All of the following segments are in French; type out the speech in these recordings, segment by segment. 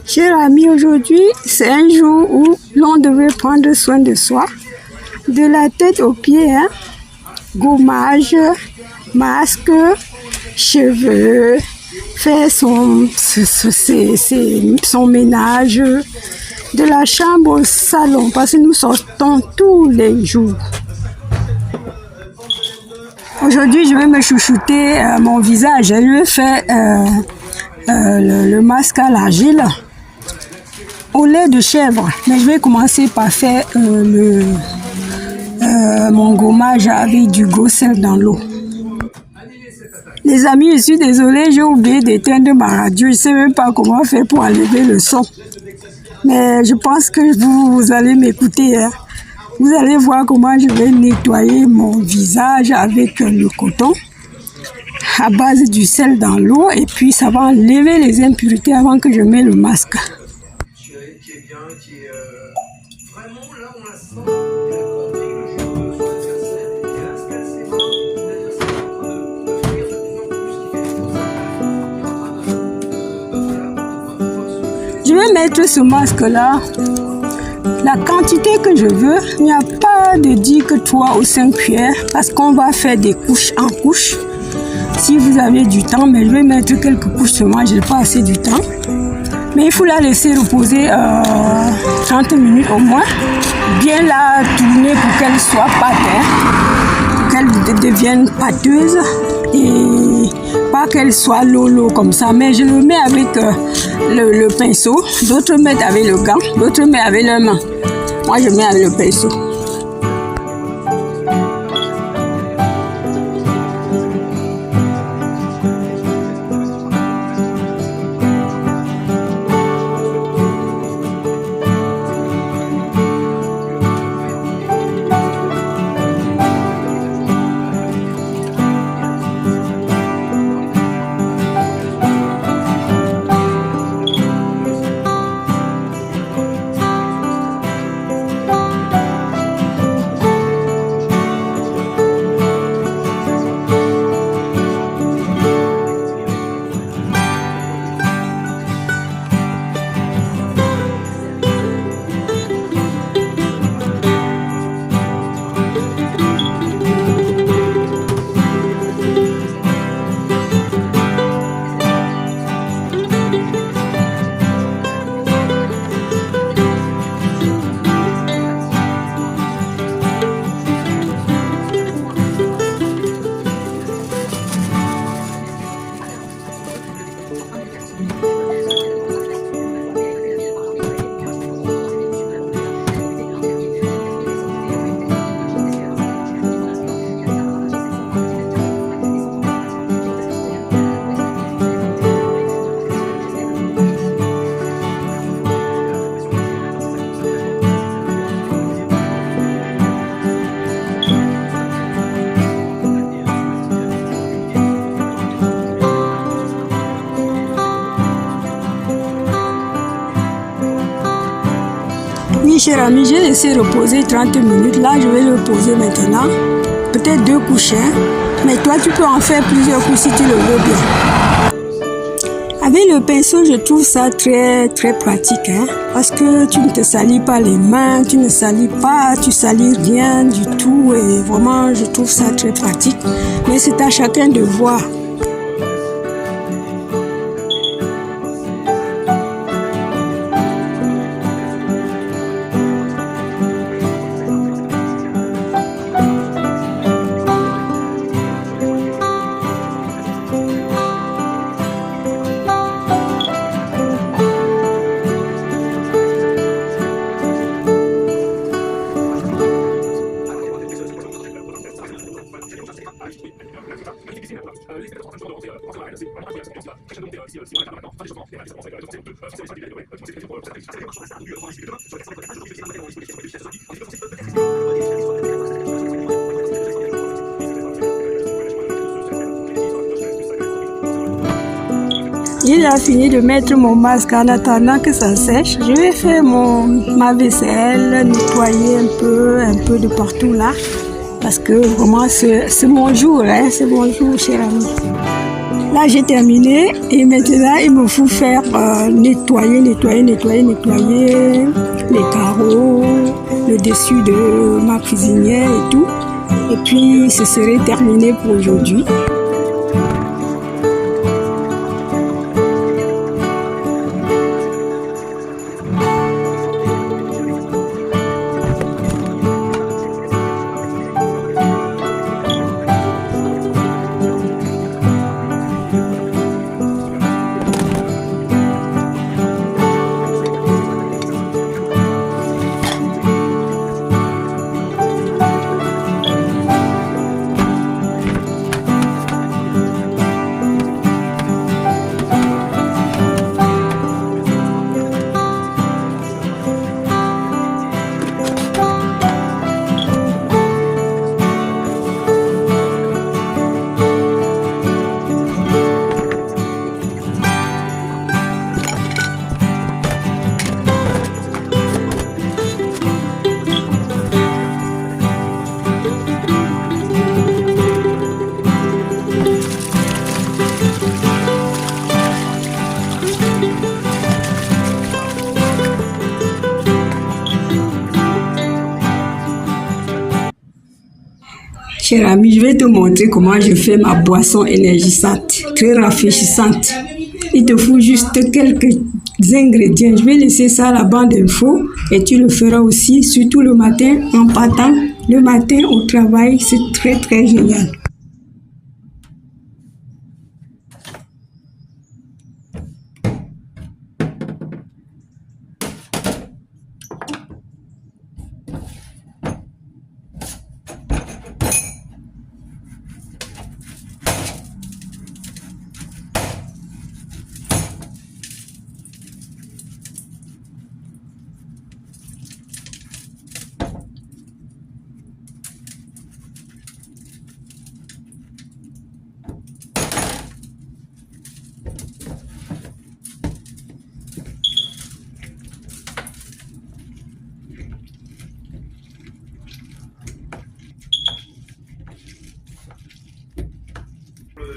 Chers amis, aujourd'hui, c'est un jour où l'on devait prendre soin de soi, de la tête aux pieds, hein? Gommage, masque, cheveux, faire son ménage, de la chambre au salon, parce que nous sortons tous les jours. Aujourd'hui, je vais me chouchouter mon visage. Je vais faire le masque à l'argile au lait de chèvre. Mais je vais commencer par faire mon gommage avec du gossel dans l'eau. Les amis, je suis désolée, j'ai oublié d'éteindre ma radio. Je ne sais même pas comment faire pour enlever le son. Mais je pense que vous allez m'écouter, hein. Vous allez voir comment je vais nettoyer mon visage avec le coton à base du sel dans l'eau, et puis ça va enlever les impuretés avant que je mette le masque. Je vais mettre ce masque-là, la quantité que je veux. Il n'y a pas de dire que 3 ou 5 cuillères, parce qu'on va faire des couches en couches. Si vous avez du temps, mais je vais mettre quelques couches seulement, je n'ai pas assez du temps. Mais il faut la laisser reposer 30 minutes au moins. Bien la tourner pour qu'elle soit pâte, pour qu'elle devienne pâteuse et pas qu'elle soit lolo comme ça. Mais je le mets avec le pinceau. D'autres mettent avec le gant, d'autres mettent avec leurs mains. Moi, je mets avec le pinceau. Oui, cher ami, j'ai laissé reposer 30 minutes. Là, je vais le poser maintenant. Peut-être 2 couches, hein? Mais toi, tu peux en faire plusieurs couches si tu le veux bien. Avec le pinceau, je trouve ça très, très pratique, hein? Parce que tu ne te salis pas les mains, tu ne salis pas, tu salis rien du tout. Et vraiment, je trouve ça très pratique. Mais c'est à chacun de voir. J'ai déjà fini de mettre mon masque en attendant que ça sèche. Je vais faire ma vaisselle, nettoyer un peu de partout là. Parce que vraiment c'est mon jour, hein, c'est mon jour, cher ami. Là, j'ai terminé et maintenant, il me faut faire nettoyer les carreaux, le dessus de ma cuisinière et tout. Et puis, ce serait terminé pour aujourd'hui. Cher ami, je vais te montrer comment je fais ma boisson énergisante, très rafraîchissante. Il te faut juste quelques ingrédients. Je vais laisser ça à la barre d'infos et tu le feras aussi, surtout le matin en partant. Le matin au travail, c'est très très génial.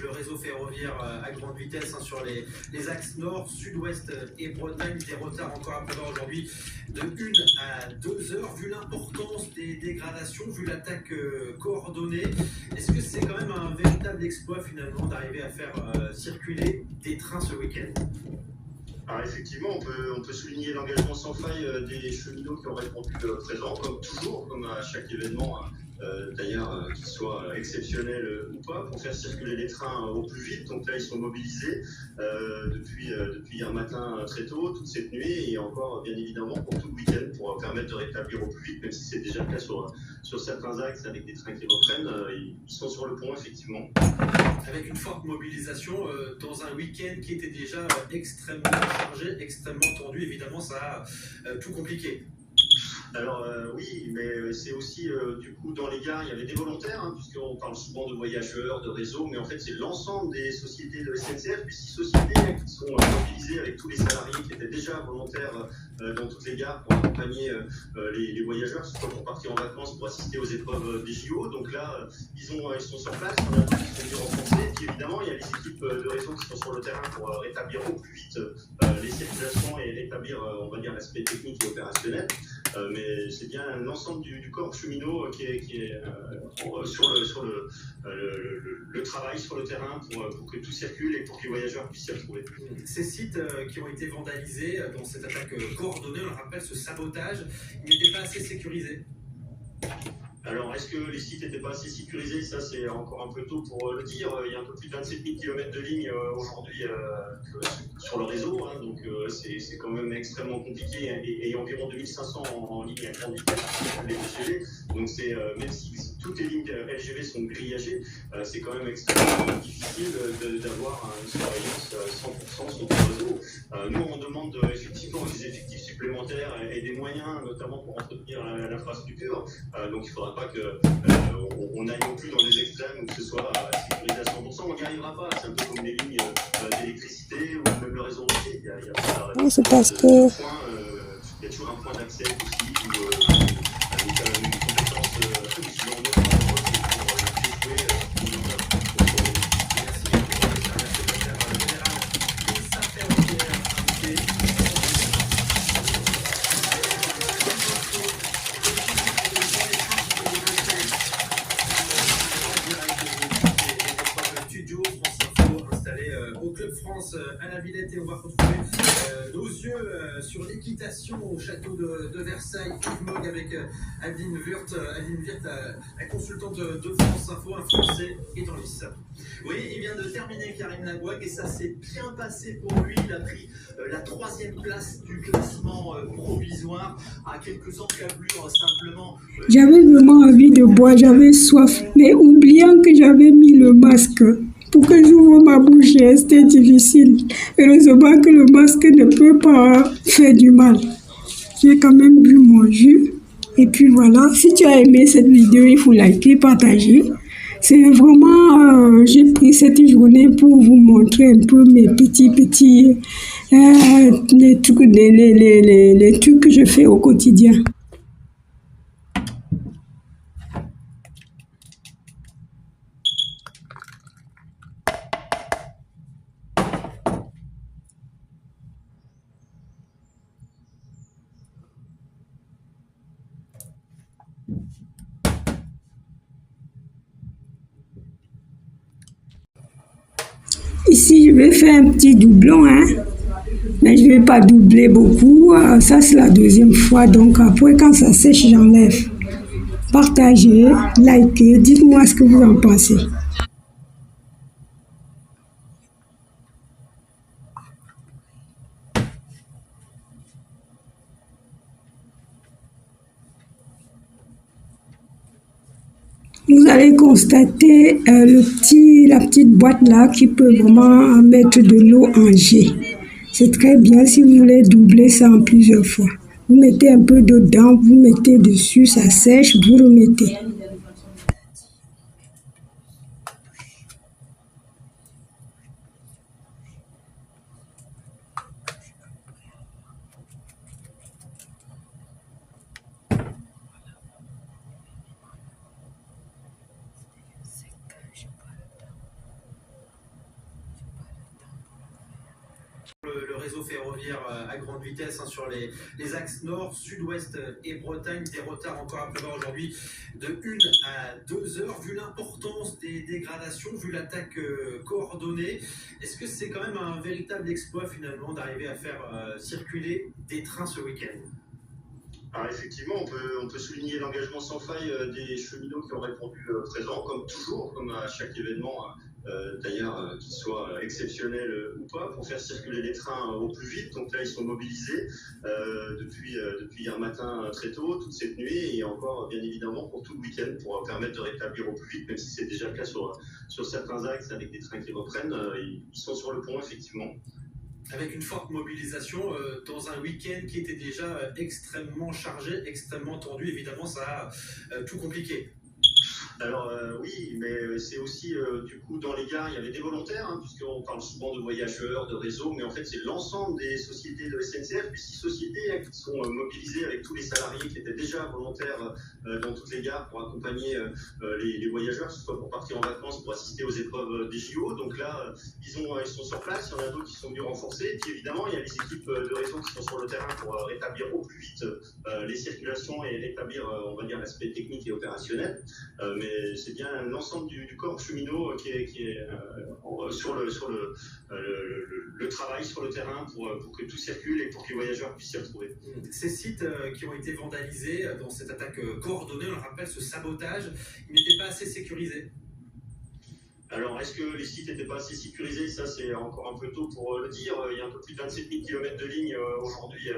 Le réseau ferroviaire à grande vitesse sur les axes nord, sud-ouest et Bretagne. Des retards encore à prévoir aujourd'hui de 1 à 2 heures. Vu l'importance des dégradations, vu l'attaque coordonnée, est-ce que c'est quand même un véritable exploit finalement d'arriver à faire circuler des trains ce week-end? Alors effectivement, on peut souligner l'engagement sans faille des cheminots qui ont répondu présent, comme toujours, comme à chaque événement, d'ailleurs, qu'il soit exceptionnel ou pas, pour faire circuler les trains au plus vite. Donc là, ils sont mobilisés depuis hier matin très tôt, toute cette nuit, et encore bien évidemment pour tout le week-end, pour permettre de rétablir au plus vite, même si c'est déjà le cas sur certains axes avec des trains qui reprennent. Ils sont sur le pont, effectivement. Avec une forte mobilisation dans un week-end qui était déjà extrêmement chargé, extrêmement tendu, évidemment, ça a tout compliqué. Alors oui, mais c'est aussi du coup dans les gares, il y avait des volontaires, hein, puisqu'on parle souvent de voyageurs, de réseaux, mais en fait c'est l'ensemble des sociétés de SNCF, puis 6 sociétés qui sont mobilisées avec tous les salariés qui étaient déjà volontaires dans toutes les gares pour accompagner les voyageurs, soit pour partir en vacances, pour assister aux épreuves des JO. Donc là, ils sont sur place, on a ils sont venus renforcer, puis évidemment il y a les équipes de réseau qui sont sur le terrain pour rétablir au plus vite les circulations et rétablir, on va dire, l'aspect technique et opérationnel. Mais c'est bien l'ensemble du corps cheminot qui est sur le travail sur le terrain pour que tout circule et pour que les voyageurs puissent s'y retrouver. Ces sites qui ont été vandalisés dans cette attaque coordonnée, on le rappelle, ce sabotage, ils n'étaient pas assez sécurisés. Alors, est-ce que les sites n'étaient pas assez sécurisés? Ça, c'est encore un peu tôt pour le dire. Il y a un peu plus de 27 000 km de ligne aujourd'hui sur le réseau, hein, donc c'est quand même extrêmement compliqué, et environ 2500 en ligne à grande vitesse, les TGV. Donc, même si toutes les lignes LGV sont grillagées, c'est quand même extrêmement difficile d'avoir une surveillance 100% sur le réseau. Nous, on demande effectivement des effectifs supplémentaires et des moyens, notamment pour entretenir l'infrastructure. Donc, il faudra pas qu'on aille non plus dans des extrêmes où ce soit sécurisé à 100%. On n'y arrivera pas. C'est un peu comme les lignes d'électricité ou même le réseau routier. Il y a C'est parce que il y a toujours un point d'accès aussi où une compétence nos yeux sur l'équitation au château de Versailles. Yves Mogg avec Adeline Wirth, la consultante de France Info, un Français est en lice. Oui, il vient de terminer Karim Labouak et ça s'est bien passé pour lui. Il a pris la 3e place du classement provisoire à quelques encablures simplement. J'avais vraiment envie de boire, j'avais soif, mais oubliant que j'avais mis le masque. Pour que j'ouvre ma bouche, c'était difficile. Heureusement que le masque ne peut pas faire du mal. J'ai quand même bu mon jus. Et puis voilà, si tu as aimé cette vidéo, il faut liker, partager. C'est vraiment, j'ai pris cette journée pour vous montrer un peu mes petits les trucs que je fais au quotidien. Ici, je vais faire un petit doublon, hein, mais je ne vais pas doubler beaucoup. Ça, c'est la 2e fois. Donc, après, quand ça sèche, j'enlève. Partagez, likez, dites-moi ce que vous en pensez. Vous allez constater la petite boîte là qui peut vraiment mettre de l'eau en jet. C'est très bien si vous voulez doubler ça en plusieurs fois. Vous mettez un peu d'eau dedans, vous mettez dessus, ça sèche, vous remettez. Le réseau ferroviaire à grande vitesse sur les axes nord, sud-ouest et Bretagne. Des retards encore à prévoir aujourd'hui de 1 à 2 heures. Vu l'importance des dégradations, vu l'attaque coordonnée, est-ce que c'est quand même un véritable exploit finalement d'arriver à faire circuler des trains ce week-end? Alors effectivement, on peut souligner l'engagement sans faille des cheminots qui ont répondu présent, comme toujours, comme à chaque événement. D'ailleurs, qu'il soit exceptionnel ou pas, pour faire circuler les trains au plus vite. Donc là, ils sont mobilisés depuis hier matin très tôt, toute cette nuit, et encore bien évidemment pour tout le week-end, pour permettre de rétablir au plus vite, même si c'est déjà le cas sur certains axes avec des trains qui reprennent. Ils sont sur le pont, effectivement. Avec une forte mobilisation dans un week-end qui était déjà extrêmement chargé, extrêmement tendu, évidemment ça a tout compliqué. Alors oui, mais c'est aussi du coup dans les gares, il y avait des volontaires, hein, puisqu'on parle souvent de voyageurs, de réseaux, mais en fait c'est l'ensemble des sociétés de SNCF, les 6 sociétés qui sont mobilisées avec tous les salariés qui étaient déjà volontaires dans toutes les gares pour accompagner les voyageurs, que ce soit pour partir en vacances, pour assister aux épreuves des JO. Donc là, ils sont sur place, il y en a d'autres qui sont venus renforcer, et puis évidemment il y a les équipes de réseau qui sont sur le terrain pour rétablir au plus vite les circulations et rétablir, on va dire, l'aspect technique et opérationnel. Mais c'est bien l'ensemble du corps cheminot qui est sur le travail sur le terrain pour que tout circule et pour que les voyageurs puissent s'y retrouver. Ces sites qui ont été vandalisés dans cette attaque coordonnée, on le rappelle, ce sabotage, ils n'étaient pas assez sécurisés. Alors, est-ce que les sites n'étaient pas assez sécurisés? Ça, c'est encore un peu tôt pour le dire. Il y a un peu plus de 27 000 km de ligne aujourd'hui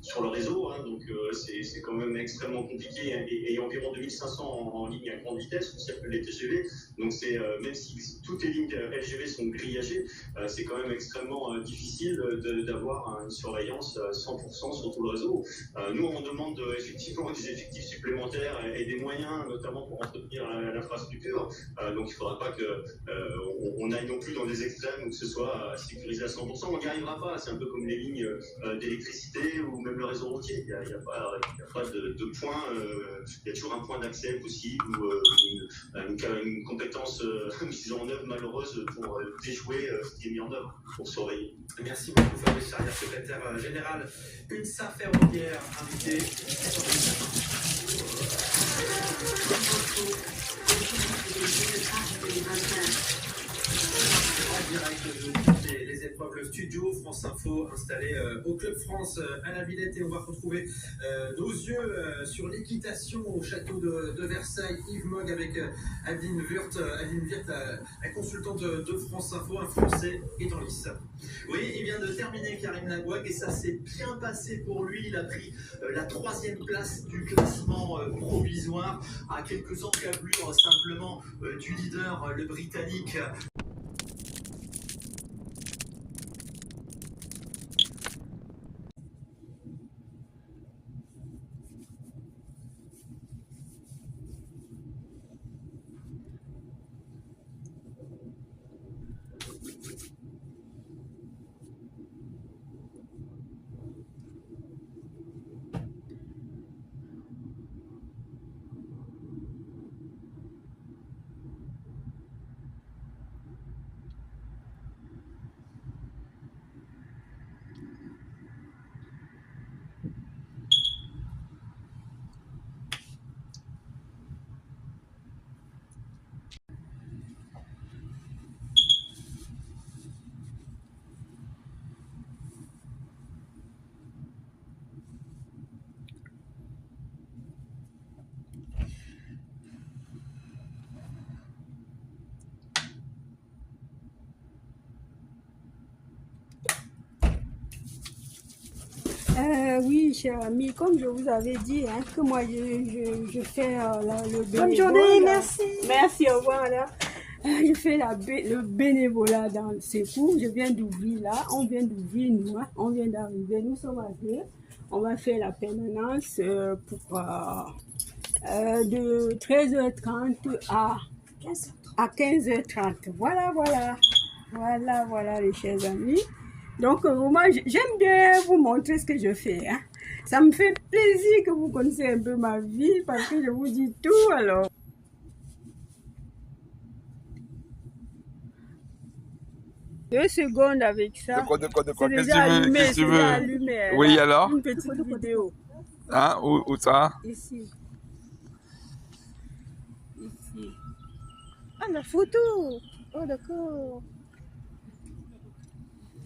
sur le réseau, hein, donc c'est quand même extrêmement compliqué, et environ 2500 en ligne à grande vitesse où circulent les TGV. Donc, même si toutes les lignes LGV sont grillagées, c'est quand même extrêmement difficile d'avoir une surveillance 100% sur tout le réseau. Nous, on demande effectivement des effectifs supplémentaires et des moyens, notamment pour entretenir l'infrastructure. Donc, il faudra pas qu'on aille non plus dans des extrêmes où que ce soit sécurisé à 100%. On n'y arrivera pas. C'est un peu comme les lignes d'électricité ou même le réseau routier. Il n'y a pas de point. Il y a toujours un point d'accès possible ou une compétence mise en œuvre malheureuse pour déjouer ce qui est mis en œuvre, pour surveiller. Merci beaucoup Fabrice Charrière, secrétaire général UNSA Ferroviaire, invité. En direct de toutes les les épreuves. Le studio France Info installé au Club France à la Villette, et on va retrouver nos yeux sur l'équitation au château de Versailles. Yves Mogg avec Adeline Wirth. Adeline Wirth, la consultante de France Info, un Français est en lice. Oui, il vient de terminer Karim Lagouag et ça s'est bien passé pour lui. Il a pris la 3e place du classement provisoire à quelques encablures simplement du leader, le Britannique. Oui, cher ami, comme je vous avais dit, hein, que moi je fais le bénévolat. Bonne journée, merci. Merci, au revoir. Là. Je fais le bénévolat dans ces cours. Je viens d'ouvrir là. On vient d'ouvrir, nous. Hein. On vient d'arriver. Nous sommes à deux. On va faire la permanence de 13h30 à 15h30. Voilà, les chers amis. Donc, moi, j'aime bien vous montrer ce que je fais. Hein. Ça me fait plaisir que vous connaissiez un peu ma vie parce que je vous dis tout alors. Deux secondes avec ça. De quoi? C'est Qu'est-ce déjà allumé, que tu veux? allumé. Oui, Là, alors? une petite vidéo. Hein? Où ça? Ici. Ici. Ah, la photo. Oh, d'accord.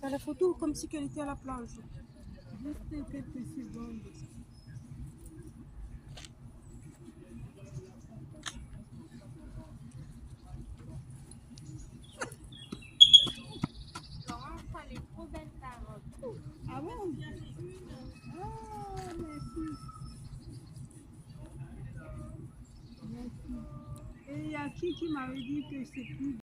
Ah, la photo comme si elle était à la plage. Juste quelques secondes. Ah bon? Ah, merci. Merci. Et il y a qui m'avait dit que c'est plus